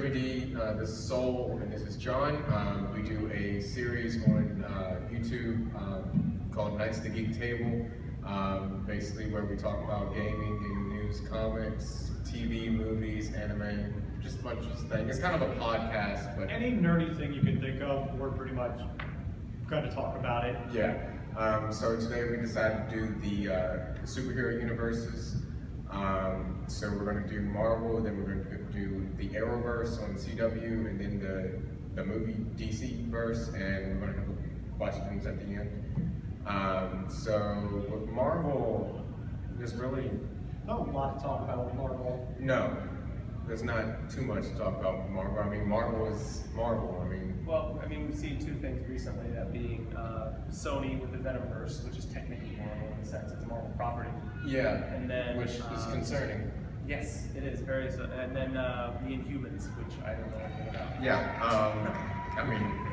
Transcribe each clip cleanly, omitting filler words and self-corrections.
3D, this is Soul, and this is John. We do a series on YouTube called Nights at the Geek Table, basically where we talk about gaming, gaming news, comics, TV, movies, anime, just a bunch of things. It's kind of a podcast, but any nerdy thing you can think of, we're pretty much going to talk about it. Yeah. So today we decided to do the superhero universes. So we're going to do Marvel, then we're going to do the Arrowverse on CW, and then the movie DC verse, and we're going to have questions at the end. So with Marvel, there's really not a lot to talk about with Marvel. No, there's not too much to talk about with Marvel. I mean, Marvel is Marvel. Well, we've seen two things recently, that being Sony with the Venomverse, which is technically Marvel in the sense it's a Marvel property. Yeah, and then which is concerning. Yes, it is very. And then the Inhumans, which I don't know anything about. Yeah,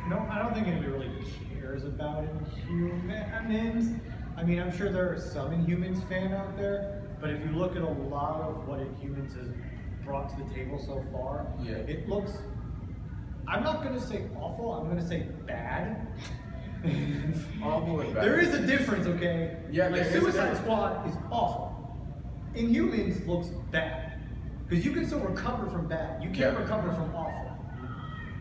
no, I don't think anybody really cares about Inhumans. I'm sure there are some Inhumans fan out there, but if you look at a lot of what Inhumans has brought to the table so far, yeah, it looks. I'm not going to say awful. I'm going to say bad. Awful and bad. There is a difference, okay? Yeah, like Suicide Squad is awful. Inhumans looks bad because you can still recover from bad. You can't recover from awful.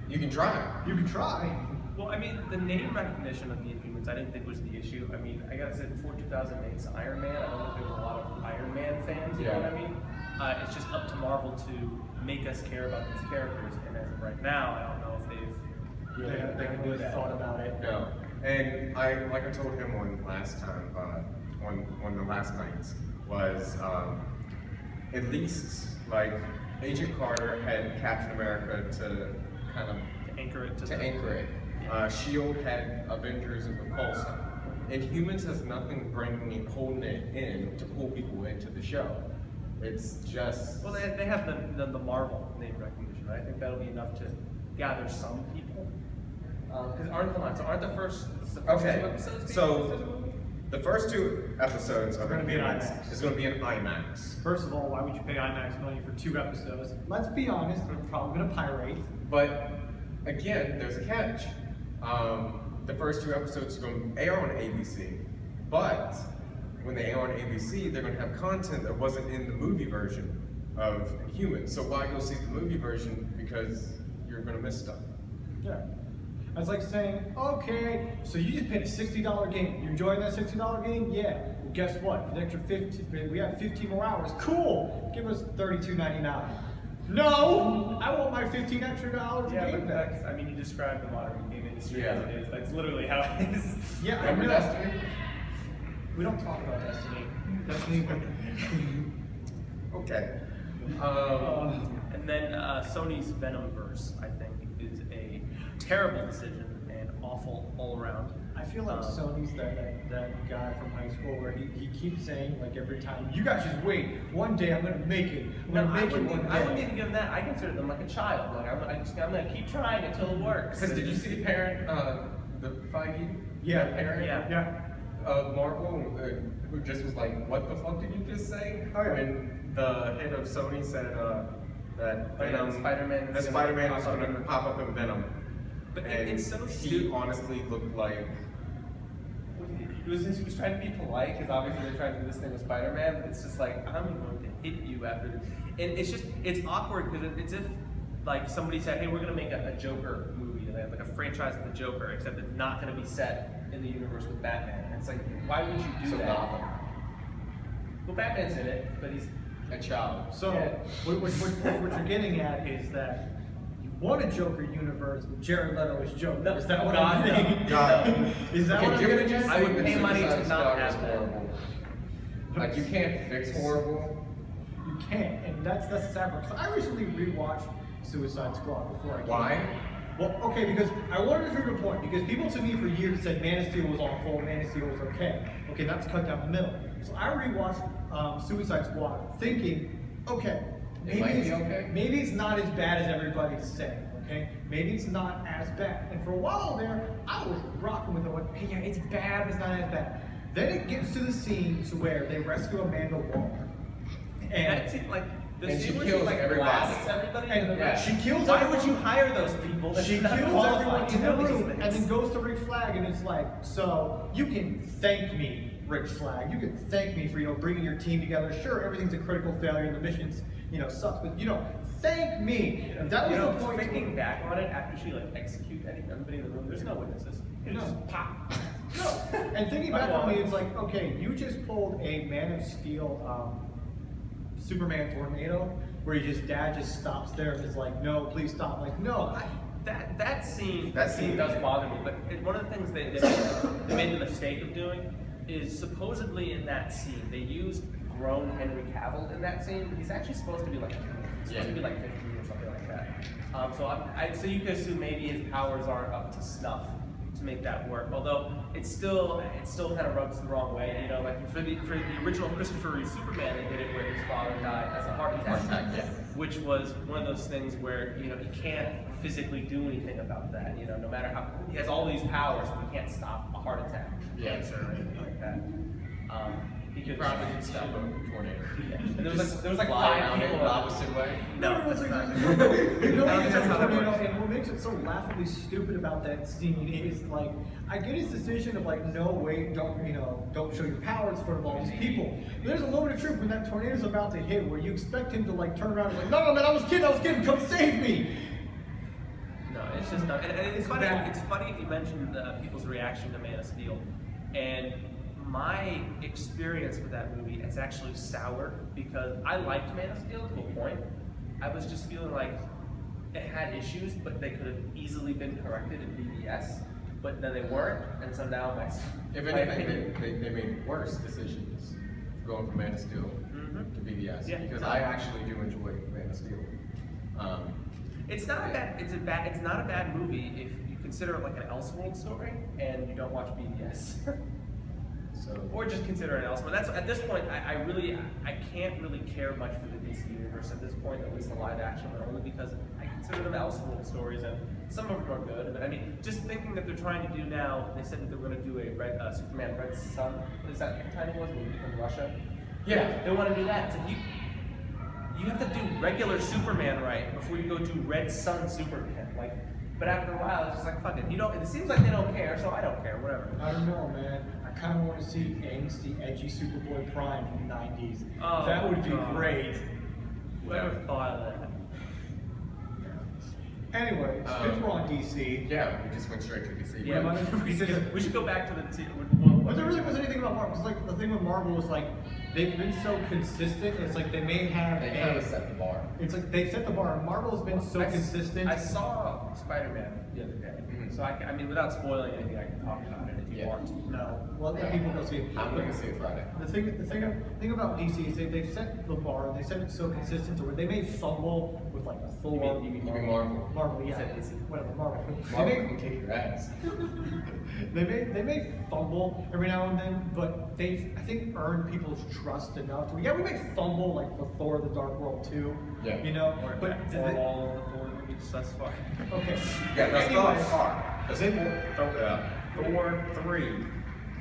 You can try. You can try. Well, the name recognition of the Inhumans, I didn't think was the issue. I gotta say, before 2008's Iron Man, I don't know if there were a lot of Iron Man fans. You know what I mean? It's just up to Marvel to make us care about these characters, and as of right now, I don't know if they've haven't really thought about it. No, and like I told him on last time, on the last nights, was at least like Agent Carter had Captain America to kind of anchor it. Shield had Avengers with Coulson. Inhumans has nothing holding it in to pull people into the show. It's just they have the Marvel name recognition. Right? I think that'll be enough to gather some people. Because aren't the first two episodes? So the first two episodes are going to be in IMAX. It's going to be in IMAX. First of all, why would you pay IMAX money for 2 episodes? Let's be honest, they're probably going to pirate. But again, there's a catch. The first 2 episodes are going to air on ABC, but when they air on ABC, they're going to have content that wasn't in the movie version of Inhumans. So why go see the movie version? Because you're going to miss stuff. Yeah. It's like saying, okay, so you just paid a $60 game. You enjoying that $60 game? Yeah. Well, guess what? For the extra 15, we have 15 more hours. Cool. Give us $32.99. No, I want my $15 extra dollars. Yeah, but you described the modern game industry as it is. That's literally how it is. Yeah, remember Destiny? We don't talk about Destiny. Destiny. Okay. And then Sony's Venomverse, I think, is a terrible decision and awful all around. I feel like Sony's that guy from high school where he keeps saying, like, every time, you guys just wait, one day I'm gonna make it. I wouldn't even give them that. I consider them like a child. Like I'm gonna keep trying until it works. Because did you see the parent, the Feige? Yeah. Parent? Yeah. Of Marvel, who just was like, what the fuck did you just say? Oh, yeah. When the head of Sony said that Venom, Spider-Man was going to pop up in Venom. But and it's so he stupid. honestly looked like... He was trying to be polite, because obviously they're trying to do this thing with Spider-Man, but it's just like, I'm going to hit you after this. And it's awkward, because it's if like somebody said, hey, we're going to make a Joker movie, and they have like a franchise of the Joker, except it's not going to be set in the universe with Batman. And it's like, why would you do that? Gotham. Well, Batman's in it, but he's a child. So what you're getting at is that you want a Joker universe with Jared Leto as Joker. No, is that what God, I'm thinking? God. Is that what I'm thinking? I would pay money to not have that. Horrible. Like, you can't fix horrible. You can't, and that's the sad part. So I recently rewatched Suicide Squad before I came. Why? Well, okay, because I wanted to prove a point. Because people to me for years said Man of Steel was awful, Man of Steel was okay. Okay, that's cut down the middle. So I rewatched Suicide Squad, thinking, okay, maybe it's not as bad as everybody's saying. Okay, maybe it's not as bad. And for a while there, I was rocking with it. Like, okay, yeah, it's bad, but it's not as bad. Then it gets to the scene to where they rescue Amanda Waller. And that seemed like The And she scene where kills like everybody. blasts everybody. And Yeah. she kills Why everyone. would you hire those people? That's She not kills qualified everyone to in the know these room and things. then goes to Rick Flag and it's like, so you can thank me, Rick Flag. You can thank me for bringing your team together. Sure, everything's a critical failure and the missions sucks, but thank me. And that was the point. Thinking back on it after she like executes everybody in the room, there's no witnesses. It No. just pop. No. And thinking back on me, it's like, okay, you just pulled a Man of Steel Superman tornado where dad just stops there and is like, no, please stop. Like, no. That scene does bother me. But one of the things they made the mistake of doing is supposedly in that scene they used grown Henry Cavill in that scene, but he's actually supposed to be like 15 or something like that. So you could assume maybe his powers aren't up to snuff to make that work. Although it still kind of rubs the wrong way. Like for the original Christopher Reeve Superman, they did it where his father died as a heart attack, which was one of those things where he can't physically do anything about that. No matter how he has all these powers, but he can't stop a heart attack, cancer, or anything like that. He could Probably didn't stop a tornado. Yeah. And there was like fly 5 around it people in the opposite way. No, it's that's like, not. you know, I don't think that's how that works. and what makes it so laughably stupid about that scene is like, I get his decision of like, no, wait, don't show your powers in front of all these people. But there's a little bit of truth when that tornado's about to hit, where you expect him to like turn around and like, no, man, I was kidding, come save me. No, it's just not. And it's funny. It's funny you mentioned people's reaction to Man of Steel, and my experience with that movie is actually sour because I liked Man of Steel to a point. I was just feeling like it had issues, but they could have easily been corrected in BVS, but then they weren't, and so now If anything, they made worse decisions going from Man of Steel to BVS because I actually do enjoy Man of Steel. It's not a bad. It's not a bad movie if you consider it like an Elseworld story and you don't watch BVS. Or just consider it Elseworld. That's at this point. I can't really care much for the DC universe at this point, at least the live action one, only because I consider them Elseworld stories, and some of them are good. But I mean, just thinking that they're trying to do now. They said that they're going to do a Superman Red Sun. Is that what time it was in Russia? Yeah, they want to do that. So you have to do regular Superman right before you go do Red Sun Superman. But after a while, it's just like, fuck it. It seems like they don't care, so I don't care. Whatever. I don't know, man. I kind of want to see angsty, edgy Superboy Prime from the 90s. Oh, that would be God. Great. Whoever thought of that? Anyway, since we're on DC. Yeah, we just went straight to DC. Yeah, we should go back to the. But there really wasn't anything about Marvel. It's like the thing with Marvel is like they've been so consistent. It's like they may have. They kind of set the bar. It's like they set the bar. And Marvel has been so consistent. I saw Spider-Man the other day, so I mean, without spoiling anything, I can talk about it if you want to. No, well, let people go see it. I'm going to see it Friday. The thing about DC is they've set the bar. And they set it so consistent to where they may fumble with like a Thor. You mean Marvel? Marvel, yeah. Said DC. Whatever, Marvel. Marvel can kick your ass. They may fumble every now and then, but they've, I think, earned people's trust enough to, yeah, we may fumble like for Thor the Dark World 2, Yeah. you know, Or but all of the Thor movies thus far. okay. Yeah, that's Anyway, not far. Thor 3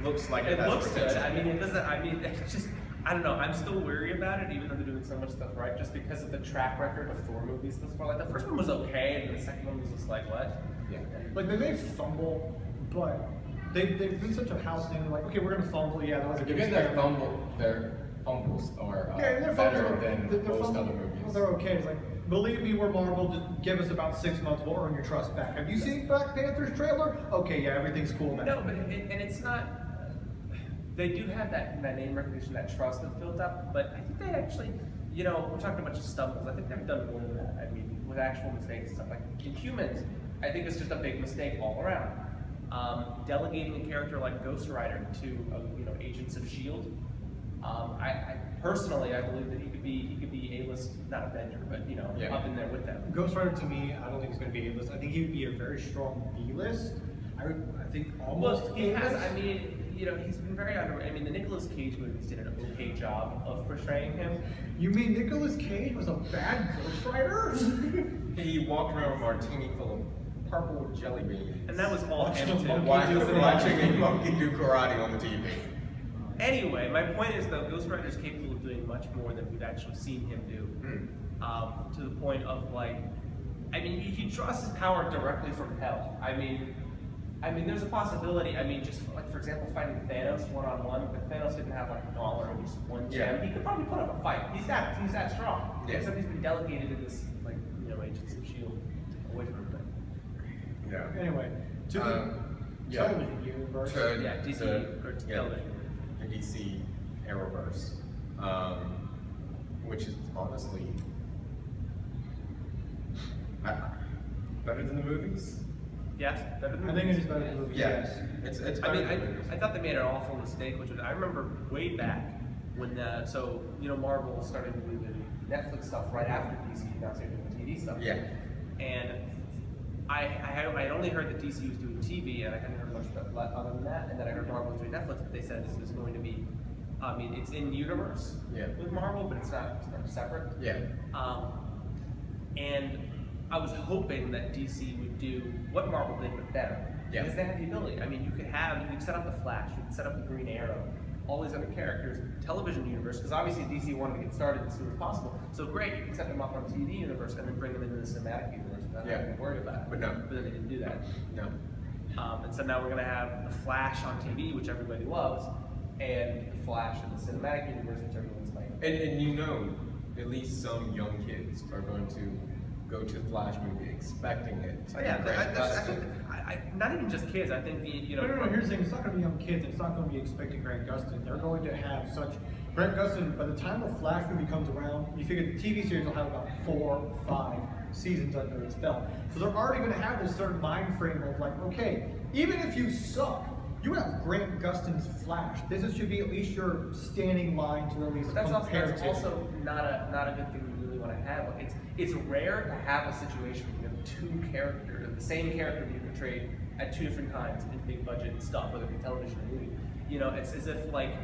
looks like It has looks good. potential. I mean, it doesn't. I mean, it's just. I don't know. I'm still weary about it, even though they're doing so much stuff right, just because of the track record of Thor movies thus far. Like the first one was okay, and the second one was just like what? Yeah. like they may fumble, but they've been such a house thing, like, okay, we're gonna fumble, yeah, that was a good Even experiment. their fumbles are Their better fumbles than their most fumbles- other movies. They're okay. It's like, believe me, we're Marvel. Just give us about 6 months. We'll earn your trust back. Have you seen Black Panther's trailer? Okay, yeah, everything's cool now. No, but and it's not. They do have that name recognition, that trust that's built up, but I think they actually, we're talking about just stumbles. I think they've done more than that. I mean, with actual mistakes and stuff like in Humans, I think it's just a big mistake all around. Delegating a character like Ghost Rider to Agents of Shield. I personally, I believe that he could be A-list, not Avenger, but up in there with them. Ghost Rider, to me, I don't think he's going to be A-list. I think he would be a very strong B-list. I think almost Well, he has. A-list. I mean, he's been very under. I mean, the Nicolas Cage movies did an okay job of portraying him. You mean Nicolas Cage was a bad Ghost Rider? He walked around with a martini full of purple jelly beans. And that was all Watch him the too. monkey Watching a monkey do karate on the TV. Anyway, my point is though, Ghost Rider is capable of doing much more than we've actually seen him do. To the point of like, I mean, he draws his power directly from hell. I mean, there's a possibility. I mean, just like for example, fighting Thanos one-on-one. If Thanos didn't have like a gauntlet or just one gem, he could probably put up a fight. He's that strong. Yeah. Except he's been delegated in this like Agents of Shield away from him. Yeah. Anyway, to the television universe. DC or television. The DC Arrowverse, which is honestly better than the movies. Yes, better than I think it is better than the movie. Yeah, Yes. it's I better mean, than the movies. I thought they made an awful mistake, which was, I remember way back when, Marvel started to do the Netflix stuff right after DC announced they were doing TV stuff. Yeah. And I had only heard that DC was doing TV, and I hadn't heard much other than that. And then I heard Marvel was doing Netflix, but they said this was going to be, it's in universe with Marvel, but it's not separate. Yeah. And I was hoping that DC would do what Marvel did, but better. Yeah. Because they had the ability. I mean, you could set up the Flash, you could set up the Green Arrow, all these other characters, television universe, because obviously DC wanted to get started as soon as possible. So great, you can set them up on TV universe and then bring them into the cinematic universe without having to worry about it. But no. But then they didn't do that. No. And so now we're going to have the Flash on TV, which everybody loves, and the Flash in the cinematic universe, which everyone's like. And at least some young kids are going to go to the Flash movie expecting it. Oh yeah, Grant Gustin. not even just kids. I think No, here's the thing. It's not going to be young kids. It's not going to be expecting Grant Gustin. They're going to have such Grant Gustin. By the time the Flash movie comes around, you figure the TV series will have about 4, 5 seasons under its belt. So they're already going to have this certain mind frame of like, okay, even if you suck, you have Grant Gustin's Flash. This should be at least your standing line to at least compare that's to. also not a good thing we really want to have. Like it's rare to have a situation where you have two characters, the same character being portrayed at two different times in big budget stuff, whether it be television or movie. It's as if like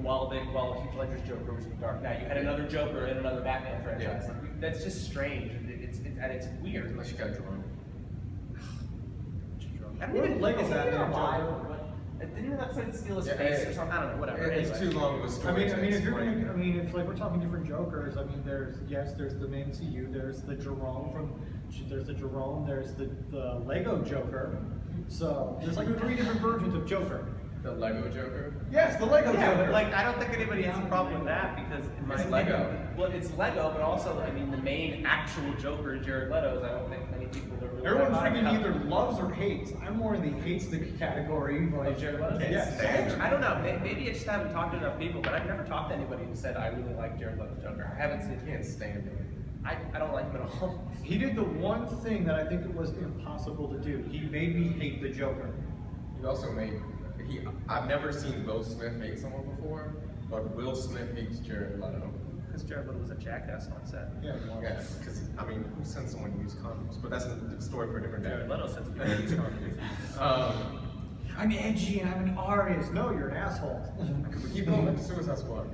while Heath Ledger's Joker was in Dark Knight, you had another Joker in another Batman franchise. Yeah. Like, that's just strange. It's weird. Unless you got Jerome. I don't What even leg is that in alive. Joker? Didn't that say steal his Yeah, face or something? I don't know. Whatever. It's Anyway. too long of a I story. mean, to if you're explain. gonna, it's like we're talking different Jokers. I mean, there's the MCU, there's the Jerome there's the Lego Joker. So there's like 3 different versions of Joker. The Lego Joker. Yes, the Lego Yeah, Joker. but like I don't think anybody has a problem with that because in my It's opinion, Lego. well, it's Lego, but also I mean the main actual Joker, Jared Leto's. I don't think many people are really. Everyone that freaking high either loves or hates. I'm more in the hates the category. Like, of Jared Leto. Yes. I don't know. Maybe I just haven't talked to enough people, but I've never talked to anybody who said I really like Jared Leto's Joker. I haven't seen. Can't stand it. I don't like him at all. He did the one thing that I think it was impossible to do. He made me hate the Joker. He also made. I've never seen Will Smith hate someone before, but Will Smith hates Jared Leto. Because Jared Leto was a jackass on set. Yeah. Yes, because who sends someone to use condoms? But that's a story for a different day. Jared Leto sends people to use condoms. I'm edgy and I'm an artist. No, you're an asshole. Keep going with the Suicide Squad.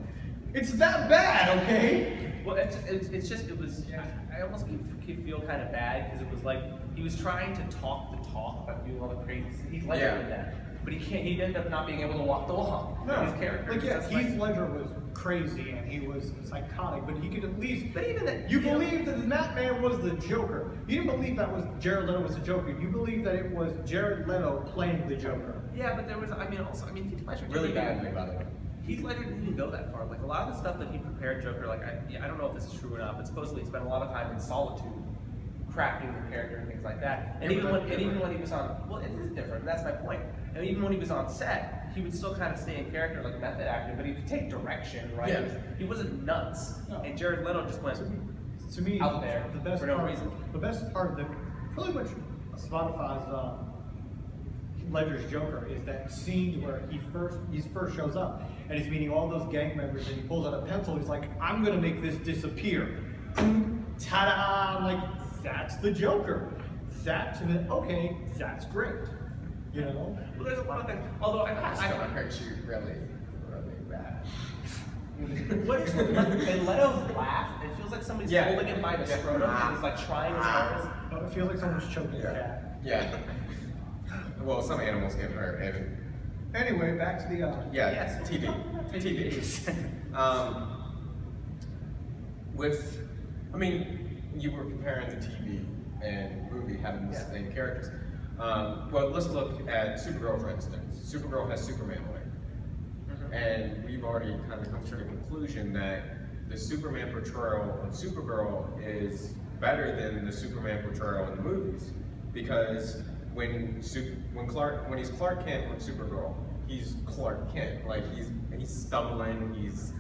It's that bad, okay? Well, I almost feel kind of bad because it was like he was trying to talk the talk, but doing all the crazy. He's like doing that, but he can't. He ended up not being able to walk the walk. No, His character. like yeah, It's Heath Ledger was crazy and he was psychotic, but he could at least. But even that, You believed that that man was the Joker. You didn't believe that was Jared Leto was the Joker. You believed that it was Jared Leto playing the Joker. Yeah, but there was. Heath Ledger Really didn't badly, even- by the way. Heath Ledger didn't even go that far. Like a lot of the stuff that he prepared Joker, like I don't know if this is true or not, but supposedly he spent a lot of time in solitude, crafting the character and things like that. And even when he was on, well, it is different. That's my point. And even when he was on set, he would still kind of stay in character, like a method actor, but he would take direction, right? Yeah. He wasn't nuts. No. And Jared Leto just went To me, out there the best for no part, reason. The best part that pretty much Spotify's Ledger's Joker is that scene where he first shows up and he's meeting all those gang members and he pulls out a pencil. He's like, "I'm gonna make this disappear." Ta-da! I'm like, that's the Joker. That's okay. That's great. You know. Well, there's a lot of things. Although I hurt you really, really bad. what is with Leto's laugh? It feels like somebody's holding him by the scrotum and he's like trying his hardest. Oh, it feels like someone's choking a cat. Yeah. Well, some animals get hurt, Anyway, back to the Yeah, Yes. TV. I mean, you were comparing the TV and movie having the same characters. Well, let's look at Supergirl, for instance. Supergirl has Superman on it. And we've already kind of come to the conclusion that the Superman portrayal of Supergirl is better than the Superman portrayal in the movies. Because when he's Clark Kent with Supergirl, he's Clark Kent. Like he's stumbling, he's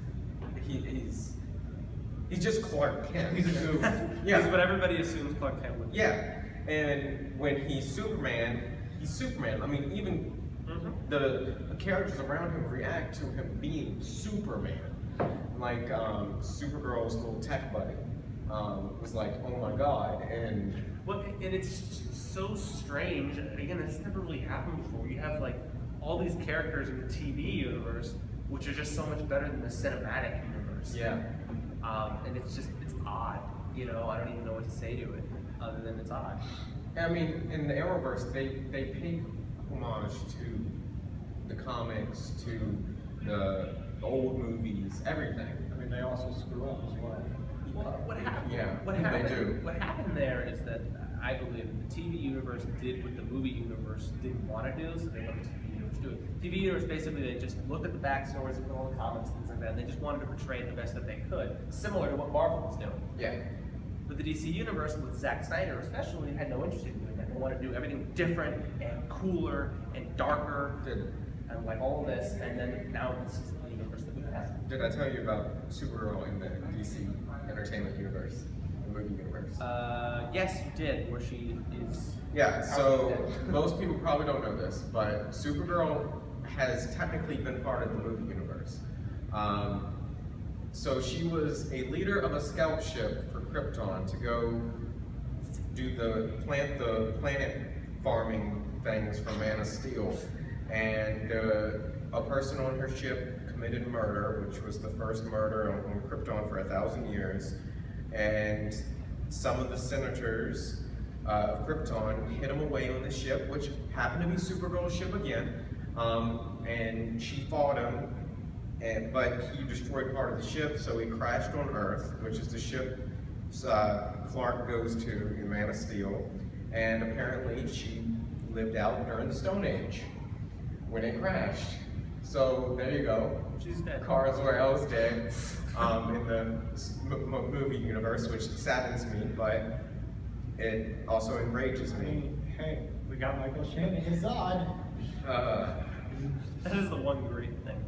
just Clark Kent. He's a goof. Yeah, he's what everybody assumes Clark Kent would be. Yeah, and when he's Superman, he's Superman. I mean, even the characters around him react to him being Superman. Like Supergirl's little tech buddy was like, oh my god, and it's so strange. Again, it's never really happened before. You have like all these characters in the TV universe, which are just so much better than the cinematic universe. yeah. And it's odd. You know, I don't even know what to say to it other than it's odd. I mean, in the Arrowverse, they pay homage to the comics, to the old movies, everything. I mean, they also screw up as well. What happened? Yeah, what they happened? do. What happened there is that I believe the TV universe did what the movie universe didn't want to do, so they let the TV universe do it. TV universe basically they just looked at the backstories of all the comics and things like that, and they just wanted to portray it the best that they could, similar to what Marvel was doing. Yeah. But the DC universe, with Zack Snyder especially, had no interest in doing that. They wanted to do everything different and cooler and darker and like all of this, and then now this is the universe that we have. Did I tell you about Supergirl in the DC Entertainment Universe, the movie universe? Yes, you did, where she is... Yeah, so most people probably don't know this, but Supergirl has technically been part of the movie universe. So she was a leader of a scout ship for Krypton to go do plant the planet farming things for Man of Steel. And a person on her ship committed murder, which was the first murder on Krypton for 1,000 years. And some of the senators of Krypton hid him away on the ship, which happened to be Supergirl's ship again. And she fought him, but he destroyed part of the ship, so he crashed on Earth, which is the ship Clark goes to in Man of Steel. And apparently she lived out during the Stone Age when it crashed. So there you go. She's dead. Kara Zor-El's dead in the movie universe, which saddens me, but it also enrages I me. mean, hey, we got Michael Shannon as Zod. That is the one great thing.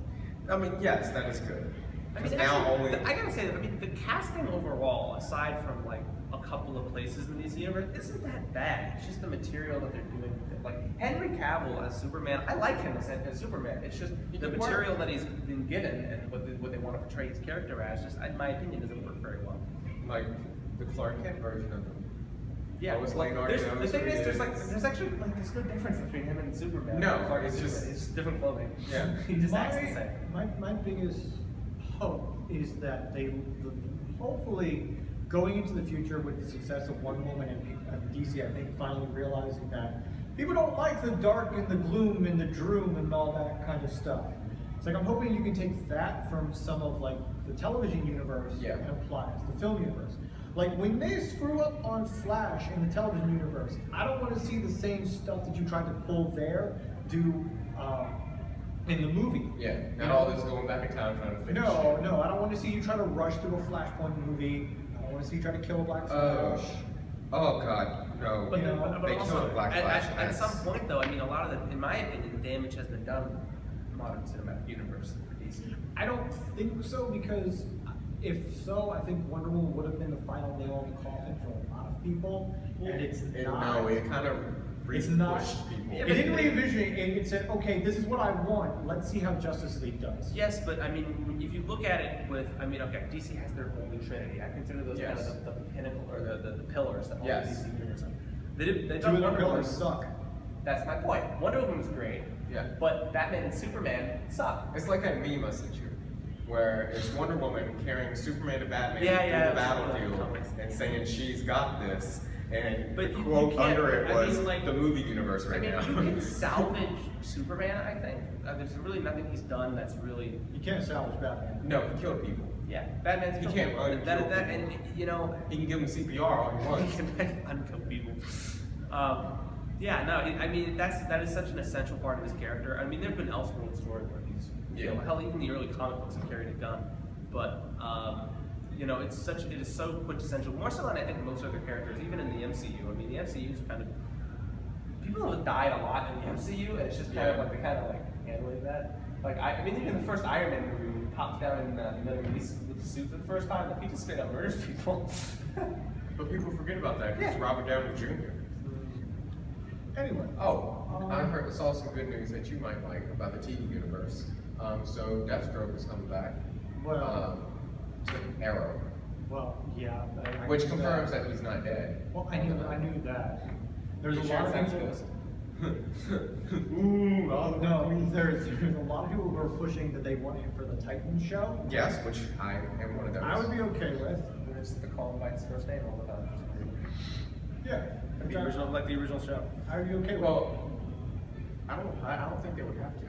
I mean, yes, that is good. I mean, now actually, only I gotta say, I mean, the casting overall, aside from like a couple of places in DC universe, isn't that bad. It's just the material that they're doing with it. Like Henry Cavill as Superman, I like him as Superman. It's just the material that he's been given and what they want to portray his character as. Just, in my opinion, doesn't work very well. like the Clark Kent version of him. Yeah, Lois like, Lane already the knows thing who he is, is. there's actually like there's no difference between him and Superman. No, Clark it's and just- Superman. It's just different clothing. Yeah. He just acts the same. My biggest hope is that they hopefully going into the future with the success of Wonder Woman and DC, I think finally realizing that people don't like the dark and the gloom and the droom and all that kind of stuff. It's like I'm hoping you can take that from some of like the television universe and apply it to the film universe. Like when they screw up on Flash in the television universe, I don't want to see the same stuff that you tried to pull there do in the movie. Yeah, not all this going back in time trying to finish. No, I don't want to see you try to rush through a Flashpoint movie. I don't want to see you try to kill a Black Flash. Oh God, no. But, You know, but they also, killed Black Flash. at some point though, I mean, a lot of in my opinion, the damage has been done with the modern cinematic universe for DC. I don't think so, because if so, I think Wonder Woman would have been the final nail in the coffin for a lot of people. And it's not. No, it kind of It's not. pushed people. Yeah, It didn't re-envision it, and it said, okay, this is what I want. Let's see how Justice League does. Yes, but I mean, if you look at it with, I mean, okay, DC has their holy trinity. I consider those kind of the pinnacle or the pillars that all Yes. DC universe have. They Two of their Wonder Woman. pillars suck. That's my point. Wonder Woman was great. Yeah. But Batman and Superman suck. It's like that meme I sent you, where it's Wonder Woman carrying Superman to Batman Yeah, through yeah, the I've seen that battlefield comics. and saying she's got this, and But the you quote can't- under it I was mean, like- the movie universe right now. you can salvage Superman, I think. There's really nothing he's done that's really. You can't salvage Batman. No, he killed people. Yeah, Batman's He killed can't people. unkill That, people. and you know, He can give him CPR all he wants. he can unkill people. Yeah, no, I mean that is such an essential part of his character. I mean, there've been Elseworld stories where he's, you know, Yeah. hell, even the early comic books have carried a gun, but you know, it is so quintessential, more so than I think most other characters, even in the MCU. I mean, the MCU is kind of, people have died a lot in the MCU, and it's just kind of Yeah. like they kind of like handling that. Like I mean, even the first Iron Man movie, when he pops down in the Middle East with the suit for the first time, like, he just straight up murders people. But people forget about that because Yeah. Robert Downey Jr. Anyway. Saw some good news that you might like about the TV universe. So Deathstroke is coming back. Well- To Arrow, Yeah. which confirms that he's not dead. Well, I knew that. There's a You lot sure of it's people. Ghost? Ooh, No, there's a lot of people who are pushing that they want him for the Titans show. Yes, which I am one of those. I would be okay with. There's the Columbine's first name all the time. Yeah. Like the original, like the original show. I would be okay with. Well, I don't think they would have to.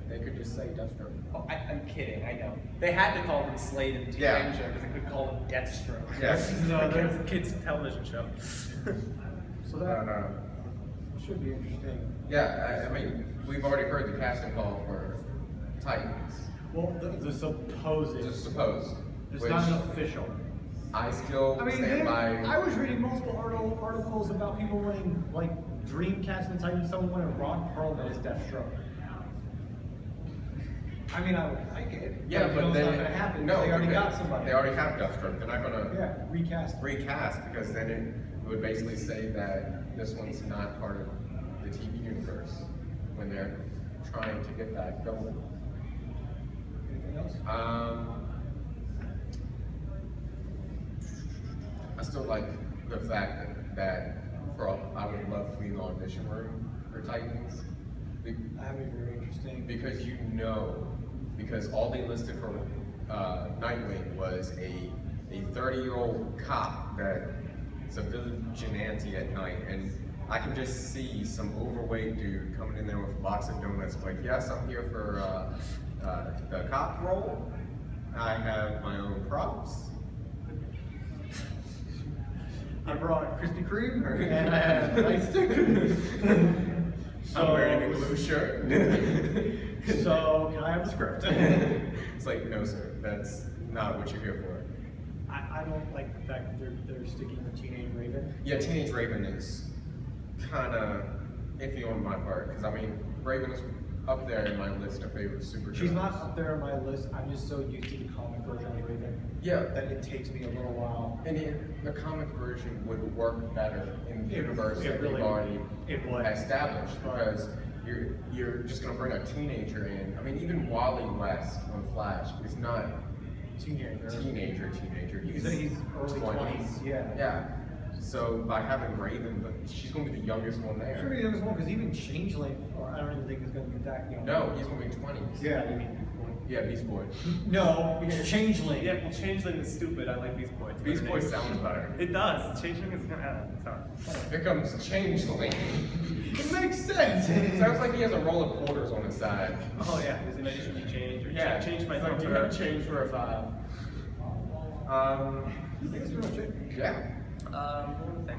They could just say Deathstroke. Oh, I'm kidding, I know. They had to call him Slade in the TV Yeah. show because they couldn't call him Deathstroke. Yes. No, It's a that kids television show. so I don't that know. should be interesting. Yeah, I mean, we've already heard the casting call for Titans. Well, the supposed. Just suppose. It's which not an official. I still I mean, stand by. I was reading multiple articles about people wanting, like, Dreamcast and Titans, someone wanted Ron Perlman as Deathstroke. I mean, I would like it. Yeah, you but know, then it's not gonna happen. no, they already because got somebody. They already have Deathstroke. They're not gonna Yeah, recast. recast because then it would basically say that this one's not part of the TV universe when they're trying to get that going. Anything else? I still like the fact that I would love to be in the audition room for Titans. That'd be very interesting. Because all they listed for Nightwing was a 30-year-old cop that's a vigilante at night, and I can just see some overweight dude coming in there with a box of donuts, like, yes, I'm here for the cop role. I have my own props. I brought Krispy Kreme and I had a nice stick. I'm wearing a blue shirt. So can I have the script? It's like, no, sir, that's not what you're here for. I don't like the fact that they're sticking with Teenage Raven. Yeah, Teenage Raven is kind of iffy on my part, because I mean, Raven is up there in my list of favorite superheroes. She's not up there on my list. I'm just so used to the comic version of Raven Yeah, that it takes me a little while. and the comic version would work better in the universe that really we've already would. established, because you're just going to bring a teenager in. I mean, even Wally West on Flash is not Teenager. teenager. He's early 20s. Yeah. Yeah. So by having Raven, but she's going to be the youngest one It's gonna there. be the youngest one because even Changeling, or I don't even think he's gonna be that young. No, he's going to be 20s. Yeah, you mean. Yeah, Beast Boy. No, it's Changeling. Yeah, well, Changeling is stupid. I like Beast Boy. It's Beast better Boy name. sounds better. It does. Changeling is gonna. Sorry. Here comes Changeling. It makes sense. Sounds like he has a roll of quarters on his side. Oh yeah. Does it mention you change or change my it's like phone you to have change for a 5. I think it's pretty much it. Yeah. One thing.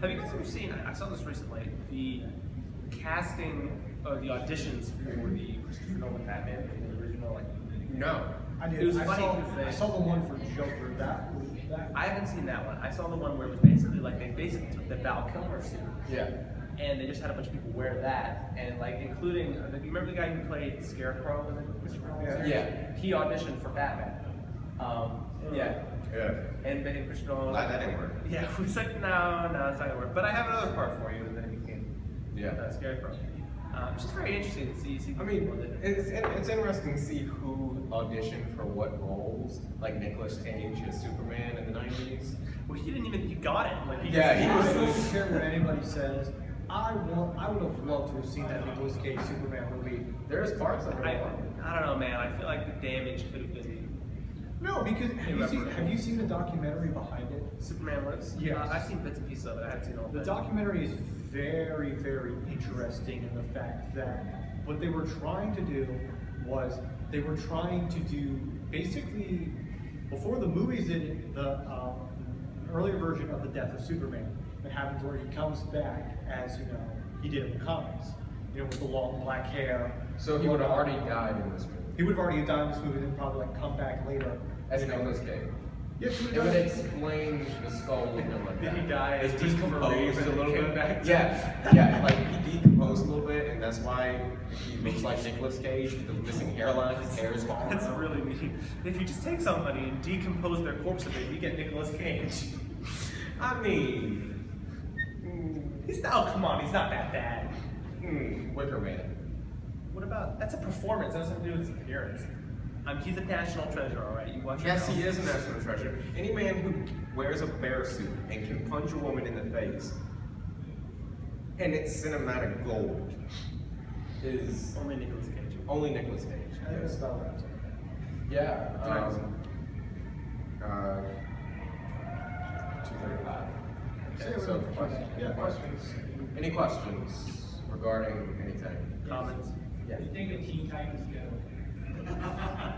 Have you guys ever seen? I saw this recently. The casting, or the auditions for the Christopher Nolan Batman, the original, like. No. I did. It was I funny saw, 'cause they- I saw the one for Joker. That. I haven't seen that one. I saw the one where it was basically like they basically took the Val Kilmer suit Yeah. and they just had a bunch of people wear that, and like including, you remember the guy who played Scarecrow in the Christopher Nolan series? Yeah. He auditioned for Batman. Yeah. Yeah. And Christopher Nolan. Glad that didn't work. Yeah, it was like, no, it's not gonna work. But I have another part for you, and then it became Yeah. Scarecrow. It's just very interesting to see. I mean, it's interesting to see who auditioned for what roles, like Nicolas Cage as Superman in the 90s. Well, he got it. Like, Yeah, he I was- don't care what anybody says. I would have loved to have seen that Nicolas Cage Superman movie. There's parts of it. I don't know, man. I feel like the damage could have been. No, because have you seen the documentary behind it? Superman Lives? Yes. I've seen bits and pieces of it. I haven't seen all of The it. documentary is very, very interesting in the fact that what they were trying to do was they were trying to do basically before the movies did it, the earlier version of the death of Superman that happens where he comes back as he did in the comics, with the long black hair. So he would have already died in this movie. He would have already died in this movie and then probably come back later As Nicolas Cage. Yes, he It would explain the skull looking like Did that. he die It's as Christopher Reeve decomposed and a little came bit. back? Yeah, like he decomposed a little bit, and that's why he looks like Nicolas Cage with the missing hairline. His hair is falling That's out. really neat. If you just take somebody and decompose their corpse a bit, you get Nicolas Cage. I mean, He's not, oh, come on, he's not that bad. Wicker Man. What about, that's a performance, that doesn't have to do with his appearance. He's a national treasure, alright? You watch Yes, he is a national treasure. Any man who wears a bear suit and can punch a woman in the face, and it's cinematic gold, is Only Nicolas Cage. only Nicolas Cage. I think that's about right. Yeah. Nice. 235. Say Okay, what so you- questions? yeah, questions? Any questions regarding anything? Comments? Yeah. You think of Teen Titans Go?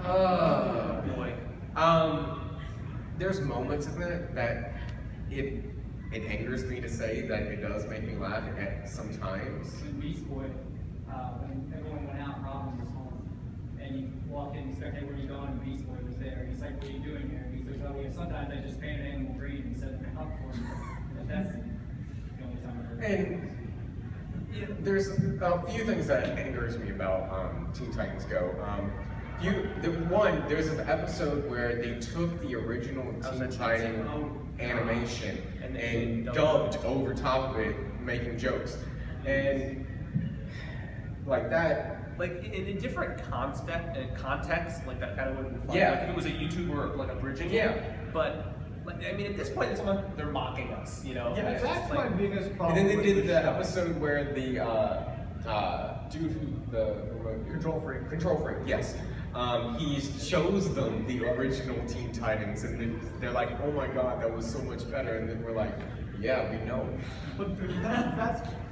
Oh Boy. There's moments in it that it angers me to say that it does make me laugh at sometimes. When Beast Boy, when everyone went out, Robin was home, and you walked in, you said, "Hey, where are you going?" And Beast Boy was there. He's like, "What are you doing here?" And he says, "Oh, yeah, sometimes I just paint an animal breed and set them up for you." But that's the only time I heard it. And there's a few things that angers me about Teen Titans Go. There's an episode where they took the original Teen Titan animation and dubbed over top of it, making jokes. And like that, Like in a different context, like that kind of would have been fun. Yeah. Like if it was a YouTuber like abridging Yeah. it. But like, I mean, at this point, it's almost they're mocking us, Yeah, It's That's just my like, biggest and problem. then they with did the the show. episode where the dude who the remote dude- Control freak. Control freak, yes. He shows them the original Teen Titans, and they're like, "Oh my God, that was so much better." And then we're like, "Yeah, we know." But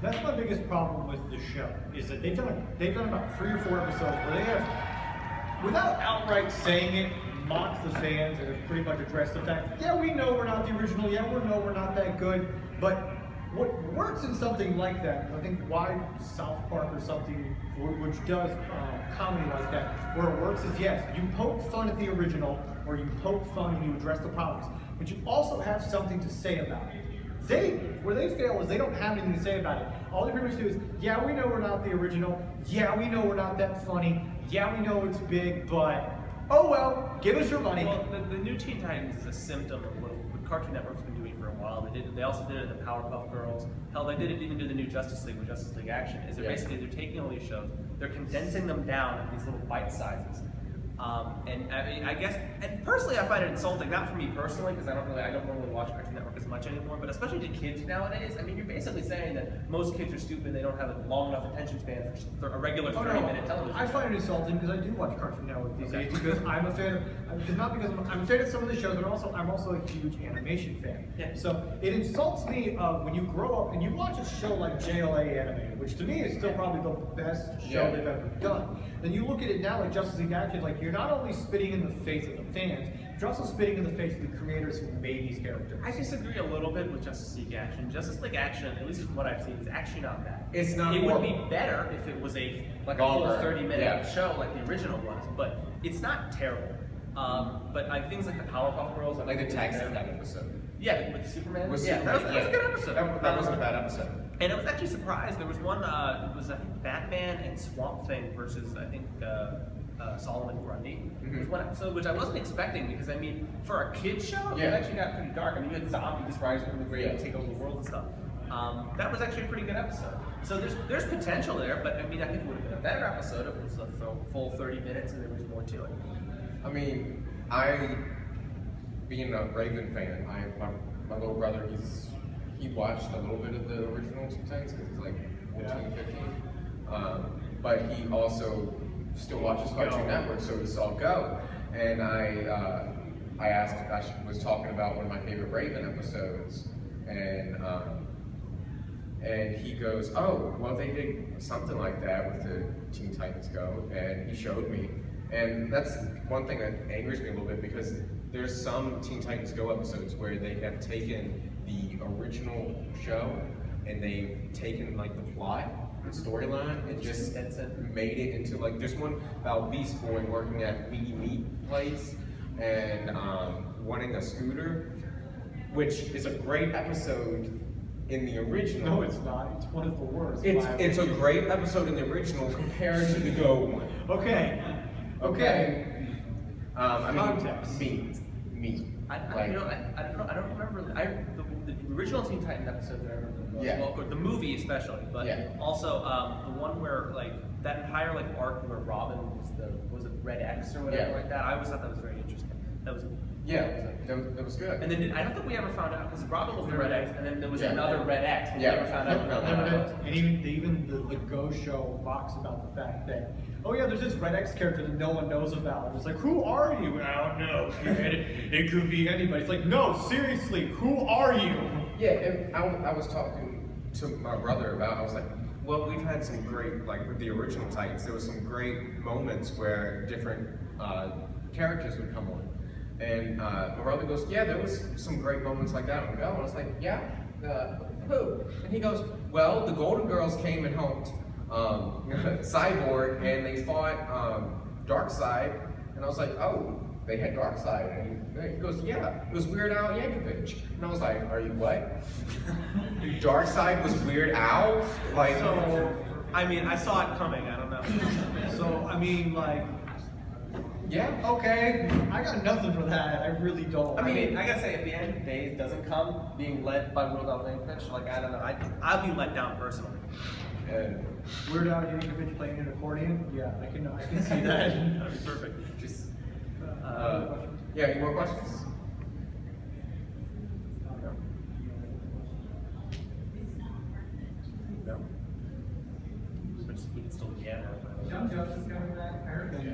that's my biggest problem with the show is that they've done about 3 or 4 episodes where they have, without outright saying it, mocked the fans and have pretty much addressed the fact, yeah, we know we're not the original, yeah, we know we're not that good, but what works in something like that, I think why South Park or something which does comedy like that, where it works is yes, you poke fun at the original or you poke fun and you address the problems, but you also have something to say about it. Where they fail is they don't have anything to say about it. All they pretty much do is, yeah, we know we're not the original. Yeah, we know we're not that funny. Yeah, we know it's big, but oh well, give us your money. well, the new Teen Titans is a symptom of what Cartoon Network's been doing for a while. They also did it in the Powerpuff Girls. Hell, they did it even to the new Justice League with Justice League Action. Is they're basically taking all these shows, they're condensing them down into these little bite sizes. And I mean, I guess, and personally, I find it insulting. Not for me personally, because I don't normally watch Cartoon Network as much anymore. But especially to kids nowadays. I mean, you're basically saying that most kids are stupid. They don't have a long enough attention span for a regular 30-minute television. I find it insulting because I do watch Cartoon Network these days because I'm a fan of, not because I'm a fan of some of the shows, but also I'm also a huge animation fan. Yeah. So it insults me when you grow up and you watch a show like JLA animated, which to me is still probably the best show they've ever done. Then you look at it now like Justice League Action, like you're not only spitting in the face of the fans, you're also spitting in the face of the creators who made these characters. I disagree a little bit with Justice League Action. Justice League Action, at least from what I've seen, is actually not bad. It's not It would horrible. be better if it was a full Longer, 30-minute yeah. show like the original was, but it's not terrible. But things like the Powerpuff Girls, Like the taxi cab episode. Yeah, with Superman. With yeah, Superman, that was a good episode. That wasn't a bad episode. And I was actually surprised. There was one. It was I think Batman and Swamp Thing versus I think Solomon Grundy. There was one episode which I wasn't expecting because I mean for a kids show it actually got pretty dark. I mean you had zombies rising from the grave and take over the world and stuff. That was actually a pretty good episode. So there's potential there, but I mean I think it would have been a better episode if it was a full 30 minutes and there was more to it. I mean, being a Raven fan, my little brother, he watched a little bit of the original Teen Titans because he's like 14, 15. But he also still watches Cartoon Network, so he saw Go. And was talking about one of my favorite Raven episodes, and he goes, oh, well, they did something like that with the Teen Titans Go, and he showed me. And that's one thing that angers me a little bit, because there's some Teen Titans Go episodes where they have taken the original show and they've taken like the plot and storyline and just made it into like, there's one about Beast Boy working at Meat Place and wanting a scooter, which is a great episode in the original. No, it's not. It's one of the worst. It's a great episode in the original compared to the Go one. Okay. I mean, Context. meat. I don't know. I don't remember. The original Teen Titans episode that I remember. Yeah. Well, the movie especially, but Yeah. also the one where like that entire like arc where Robin was it Red X or whatever Yeah. like that. I always thought that was very interesting. That was. Yeah, that was good. And then I don't think we ever found out, because Robin was the Red X, and then there was Yeah. another Red X. But Yeah. we never found out. Never found out. And even the Go show talks about the fact that, oh yeah, there's this Red X character that no one knows about. It's like, who are you? I don't know, kid. It could be anybody. It's like, no, seriously, who are you? Yeah, and I was talking to my brother about, I was like, well, we've had some great, like with the original Titans, there was some great moments where different characters would come on. And my brother goes, yeah, there was some great moments like that on Go. And I was like, yeah, who? And he goes, well, the Golden Girls came and helped Cyborg, and they fought Darkseid. And I was like, oh, they had Darkseid. And he goes, yeah, it was Weird Al Yankovic. And I was like, are you what? Darkseid was Weird Al? Like, So, I mean, I saw it coming. I don't know. So, I mean, like, yeah. okay, I got nothing for that. I really don't. I mean, I gotta say, at the end of the day, it doesn't come being led by Weird Al Yankovic. Like, I don't know. I'll be let down personally. And Weird Al Yankovic playing an accordion? Yeah, I can see that. That'd be perfect. just, yeah, any more questions? No. We can still be at Young Justice coming back. I heard that. Yeah.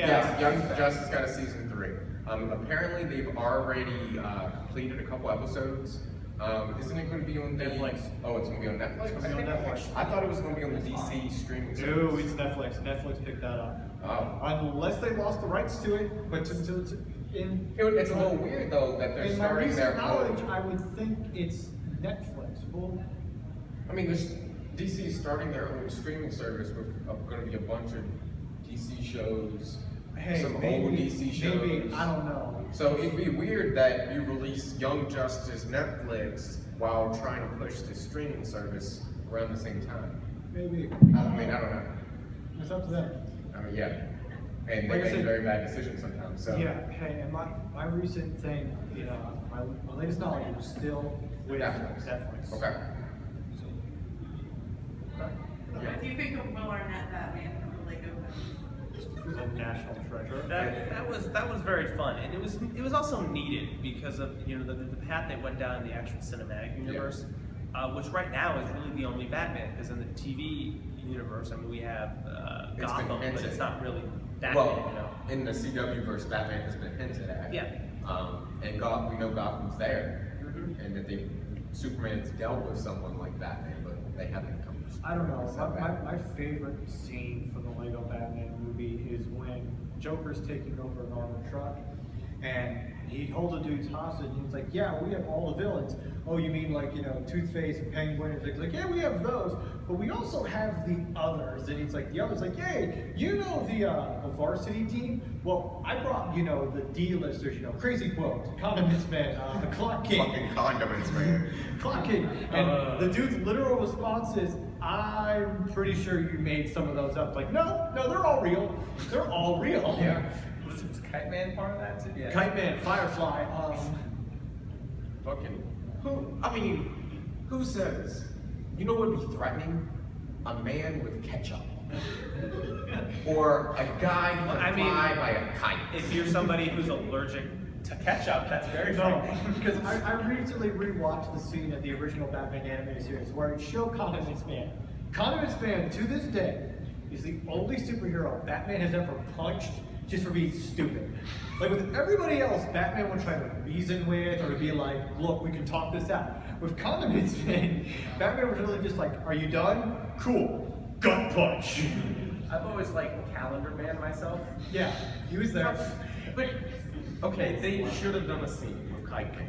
Yes, Young Justice got a season 3. Apparently they've already completed a couple episodes. Isn't it going to be on Netflix. Oh, it's going to be on Netflix? It's gonna be on Netflix. I thought it was going to be on the DC streaming service. No, it's Netflix. Netflix picked that up. Oh. Unless they lost the rights to it, but it's It's a little weird though that they're in my starting their recent knowledge, own. I would think it's Netflix. Well, I mean, DC is starting their own streaming service with going to be a bunch of DC shows, some old DC shows. Maybe, I don't know. So it'd be weird that you release Young Justice Netflix while trying to push the streaming service around the same time. Maybe. I mean, I don't know. It's up to them. I mean, yeah. And they Like I make said- very bad decisions sometimes. So Yeah, hey, and my recent thing, you know, my latest knowledge was still with Netflix. Netflix. Okay. What do you think of Will Arnett Batman from the Lego film? Who's a national treasure. That was very fun, and it was also needed because of the path they went down in the actual cinematic universe, which right now is really the only Batman, because in the TV universe, I mean, we have It's been Gotham, but hinted. it's not really Batman. Well, in the CW verse, Batman has been hinted at. Yeah. And we know Gotham's there, and that Superman's dealt with someone like Batman, but they haven't come. I don't know. My favorite scene from the Lego Batman movie is when Joker's taking over an armored truck, and he holds a dude's hostage, and he's like, "Yeah, we have all the villains." Oh, you mean like Two-Face and Penguin? And he's like, "Yeah, we have those, but we also have the others." And he's like, "The others, like, yay, the varsity team? Well, I brought the D-listers, Crazy Quote, Condiments Man, the Clock King." Fucking condiments, man. Clock King. And the dude's literal response is, "I'm pretty sure you made some of those up." Like, no, they're all real. They're all real. Yeah. Was Kite Man part of that too? Yeah. Kite Man, Firefly. Fucking. Who says? You know what would be threatening? A man with ketchup. Or a guy who can fly by a kite. If you're somebody who's allergic to ketchup, that's very No, frightening. because I recently rewatched the scene of the original Batman animated series where it showed Condiments Man. Condiments Man, to this day, is the only superhero Batman has ever punched, just for being stupid. Like with everybody else, Batman would try to reason with or to be like, look, we can talk this out. With Condiments Man, Batman was really just like, are you done? Cool. Gut punch. I've always liked Calendar Man myself. Yeah, he was there. But, okay, they should have done a scene with Kite Man.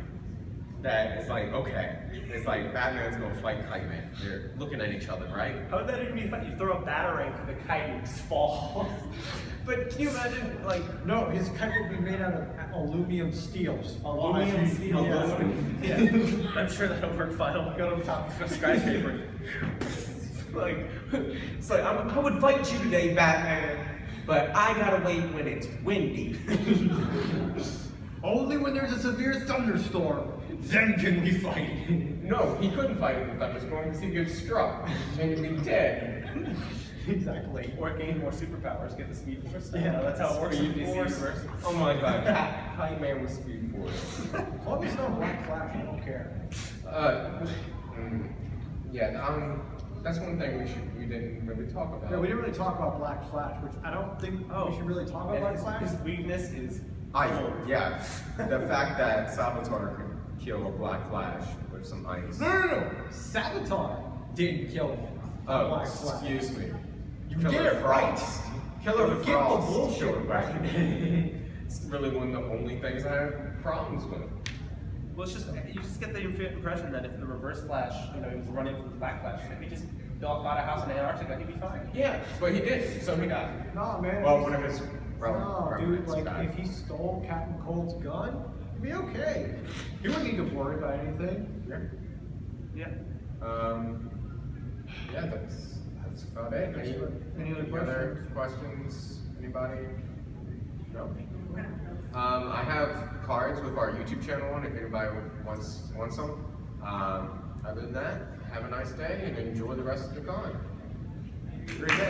That is like, okay, it's like Batman's gonna fight Kite Man. They're looking at each other, right? How would that even be fun? You throw a batarang for the kite and it just falls. But can you imagine, like, No, his kite would be made out of aluminum steels. aluminum steel? Yeah. Yeah. I'm sure that'll work fine. I'll go to the top of a skyscraper. Like, it's like, I would fight you today, Batman, but I gotta wait when it's windy. Only when there's a severe thunderstorm, then can we fight. No, he couldn't fight in the thunderstorm because he'd get struck and he'd be dead. Exactly. Or gain more superpowers, get the speed force. Yeah. That's how it works in DC universe. Oh my god, Kite Man with Speed Force. As long as it's not Black Flash, I don't care. That's one thing we didn't really talk about. Yeah, we didn't really talk about Black Flash, which I don't think we should really talk about Black Flash. His weakness is Yeah, the fact that Savitar could kill a Black Flash with some ice. No. Savitar didn't kill Black Flash. Excuse me. You get it right. Killer Get the Frost bullshit killed right. It's really one of the only things I have problems with. well, it's just you just get the impression that if the Reverse Flash, he was running from the Black Flash, if he just bought a house in Antarctica, he'd be fine. Yeah, but he did, so he got. Nah, man. Well, one of his No, dude, relatives like died. if he stole Captain Cold's gun, he'd be okay. He wouldn't need to worry about anything. Yeah. Yeah, that's about it. Any other questions? Anybody? No. I have cards with our YouTube channel on if anybody wants some. Other than that, have a nice day and enjoy the rest of the con. Great day.